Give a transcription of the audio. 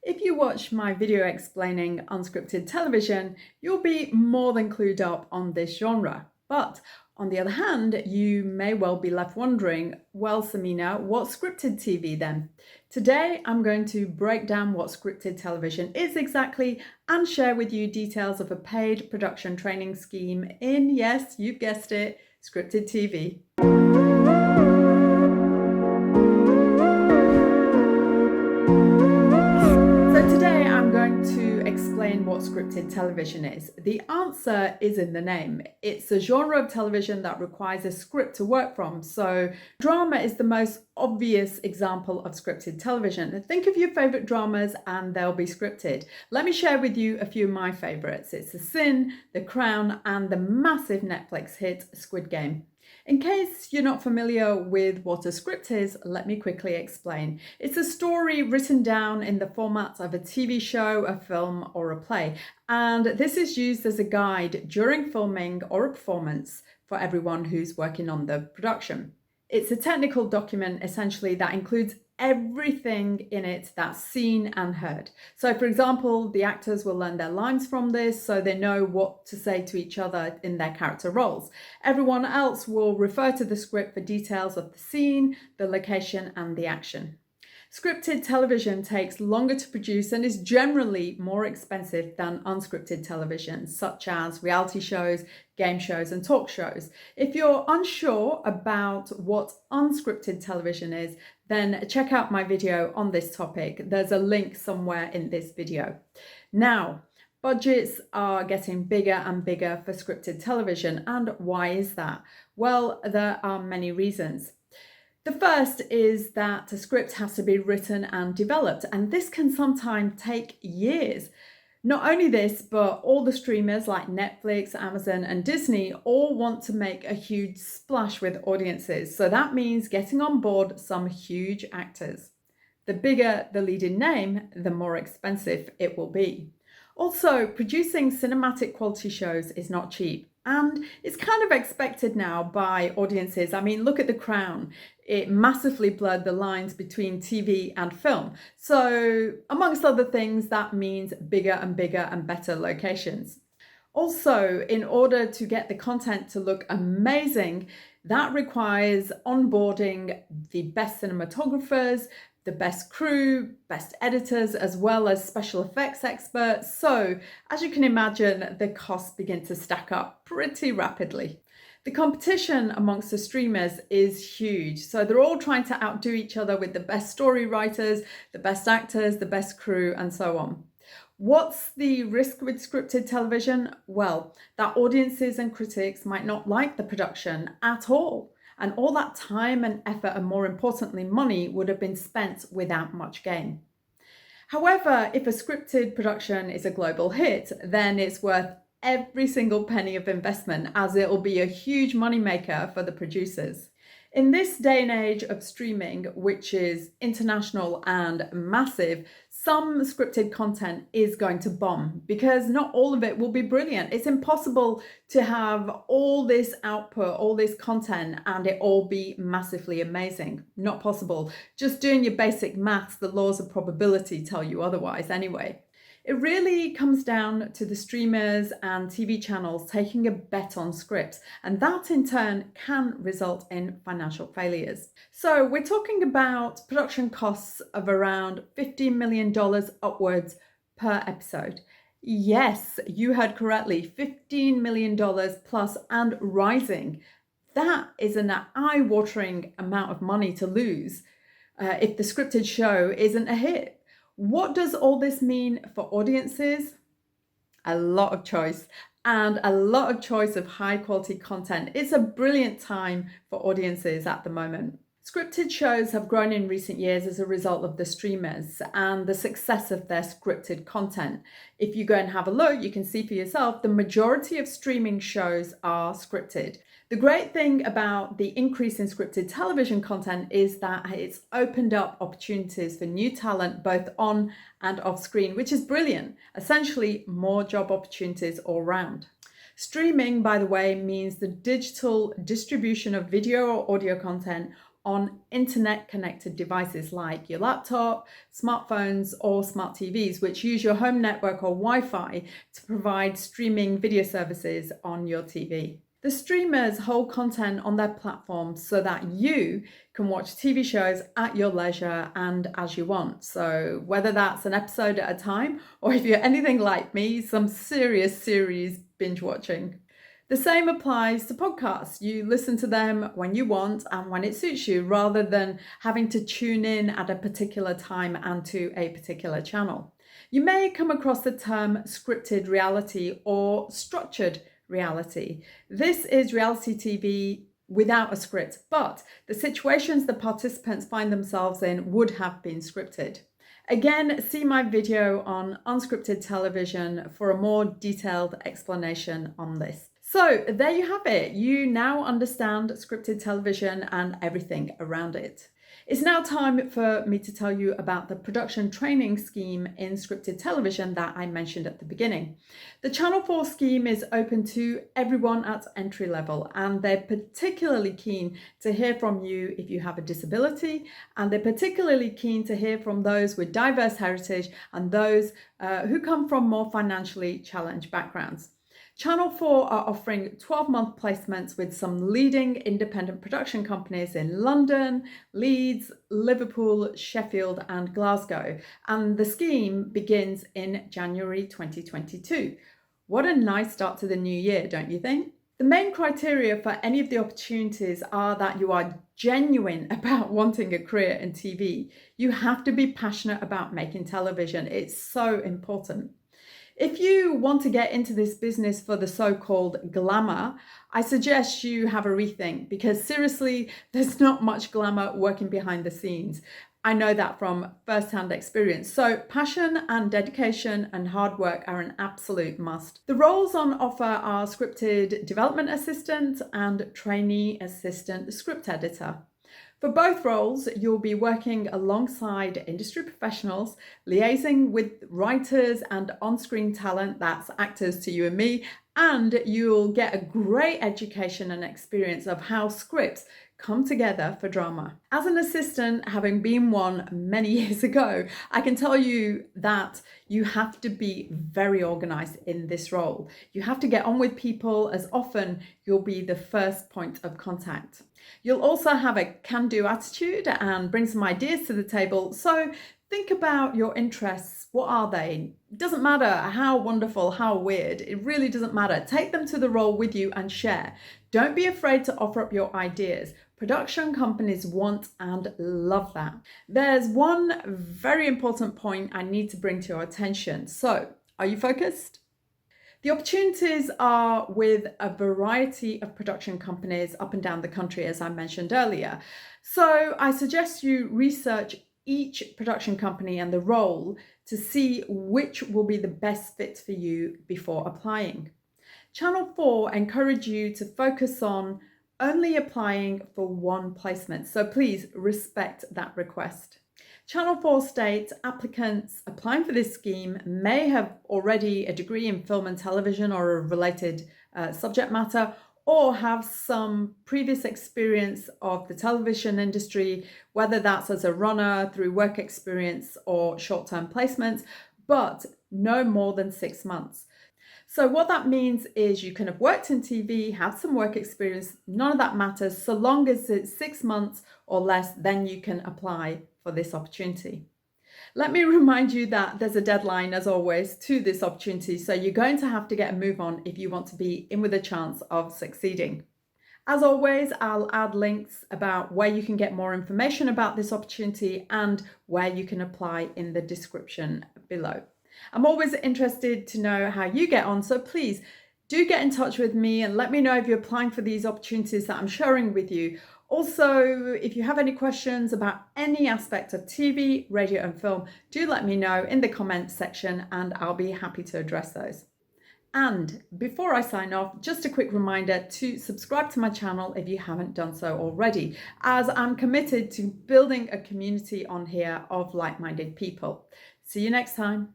If you watch my video explaining unscripted television, you'll be more than clued up on this genre. But on the other hand, you may well be left wondering, well, Samina, what's scripted TV then? Today, I'm going to break down what scripted television is exactly and share with you details of a paid production training scheme in, yes, you've guessed it, scripted TV. Explain what scripted television is. The answer is in the name. It's a genre of television that requires a script to work from. So drama is the most obvious example of scripted television. Think of your favorite dramas and they'll be scripted. Let me share with you a few of my favorites. It's The Sin, The Crown, and the massive Netflix hit Squid Game. In case you're not familiar with what a script is, let me quickly explain. It's a story written down in the format of a TV show, a film, or a play. And this is used as a guide during filming or a performance for everyone who's working on the production. It's a technical document essentially that includes everything in it that's seen and heard. So for example, the actors will learn their lines from this so they know what to say to each other in their character roles. Everyone else will refer to the script for details of the scene, the location, and the action. Scripted television takes longer to produce and is generally more expensive than unscripted television, such as reality shows, game shows, and talk shows. If you're unsure about what unscripted television is, then check out my video on this topic. There's a link somewhere in this video. Now, budgets are getting bigger and bigger for scripted television. And why is that? Well, there are many reasons. The first is that a script has to be written and developed, and this can sometimes take years. Not only this, but all the streamers like Netflix, Amazon, and Disney all want to make a huge splash with audiences. So that means getting on board some huge actors. The bigger the leading name, the more expensive it will be. Also, producing cinematic quality shows is not cheap. And it's kind of expected now by audiences. I mean, look at The Crown. It massively blurred the lines between TV and film. So, amongst other things, that means bigger and bigger and better locations. Also, in order to get the content to look amazing, that requires onboarding the best cinematographers, the best crew, best editors, as well as special effects experts. So, as you can imagine, the costs begin to stack up pretty rapidly. The competition amongst the streamers is huge. So they're all trying to outdo each other with the best story writers, the best actors, the best crew, and so on. What's the risk with scripted television? Well, that audiences and critics might not like the production at all. And all that time and effort, and more importantly, money, would have been spent without much gain. However, if a scripted production is a global hit, then it's worth every single penny of investment, as it will be a huge moneymaker for the producers. In this day and age of streaming, which is international and massive, some scripted content is going to bomb because not all of it will be brilliant. It's impossible to have all this output, all this content, and it all be massively amazing. Not possible. Just doing your basic maths, the laws of probability tell you otherwise anyway. It really comes down to the streamers and TV channels taking a bet on scripts, and that in turn can result in financial failures. So we're talking about production costs of around $15 million upwards per episode. Yes, you heard correctly, $15 million plus and rising. That is an eye-watering amount of money to lose if the scripted show isn't a hit. What does all this mean for audiences? A lot of choice and a lot of choice of high quality content. It's a brilliant time for audiences at the moment. Scripted shows have grown in recent years as a result of the streamers and the success of their scripted content. If you go and have a look, you can see for yourself, the majority of streaming shows are scripted. The great thing about the increase in scripted television content is that it's opened up opportunities for new talent both on and off screen, which is brilliant. Essentially, more job opportunities all round. Streaming, by the way, means the digital distribution of video or audio content on internet connected devices like your laptop, smartphones, or smart TVs, which use your home network or Wi-Fi to provide streaming video services on your TV. The streamers hold content on their platforms so that you can watch TV shows at your leisure and as you want. So whether that's an episode at a time, or if you're anything like me, some serious series binge watching. The same applies to podcasts. You listen to them when you want and when it suits you, rather than having to tune in at a particular time and to a particular channel. You may come across the term scripted reality or structured reality. This is reality TV without a script, but the situations the participants find themselves in would have been scripted. Again, see my video on unscripted television for a more detailed explanation on this. So there you have it. You now understand scripted television and everything around it. It's now time for me to tell you about the production training scheme in scripted television that I mentioned at the beginning. The Channel 4 scheme is open to everyone at entry level, and they're particularly keen to hear from you if you have a disability, and they're particularly keen to hear from those with diverse heritage and those who come from more financially challenged backgrounds. Channel 4 are offering 12-month placements with some leading independent production companies in London, Leeds, Liverpool, Sheffield and Glasgow, and the scheme begins in January 2022. What a nice start to the new year, don't you think? The main criteria for any of the opportunities are that you are genuine about wanting a career in TV. You have to be passionate about making television. It's so important. If you want to get into this business for the so-called glamour, I suggest you have a rethink, because seriously, there's not much glamour working behind the scenes. I know that from first-hand experience. So passion and dedication and hard work are an absolute must. The roles on offer are scripted development assistant and trainee assistant script editor. For both roles, you'll be working alongside industry professionals, liaising with writers and on-screen talent, that's actors to you and me, and you'll get a great education and experience of how scripts come together for drama. As an assistant, having been one many years ago, I can tell you that you have to be very organised in this role. You have to get on with people, as often you'll be the first point of contact. You'll also have a can-do attitude and bring some ideas to the table. So think about your interests. What are they? It doesn't matter how wonderful, how weird. It really doesn't matter. Take them to the role with you and share. Don't be afraid to offer up your ideas. Production companies want and love that. There's one very important point I need to bring to your attention. So, are you focused? The opportunities are with a variety of production companies up and down the country, as I mentioned earlier. So I suggest you research each production company and the role to see which will be the best fit for you before applying. Channel 4 encourage you to focus on only applying for one placement, so please respect that request. Channel 4 states applicants applying for this scheme may have already a degree in film and television or a related subject matter, or have some previous experience of the television industry, whether that's as a runner, through work experience or short-term placements, but no more than 6 months. So what that means is you can have worked in TV, have some work experience, none of that matters. So long as it's 6 months or less, then you can apply for this opportunity. Let me remind you that there's a deadline, as always, to this opportunity. So you're going to have to get a move on if you want to be in with a chance of succeeding. As always, I'll add links about where you can get more information about this opportunity and where you can apply in the description below. I'm always interested to know how you get on, so please do get in touch with me and let me know if you're applying for these opportunities that I'm sharing with you. Also, if you have any questions about any aspect of TV, radio and film, do let me know in the comments section and I'll be happy to address those. And before I sign off, just a quick reminder to subscribe to my channel if you haven't done so already, as I'm committed to building a community on here of like-minded people. See you next time.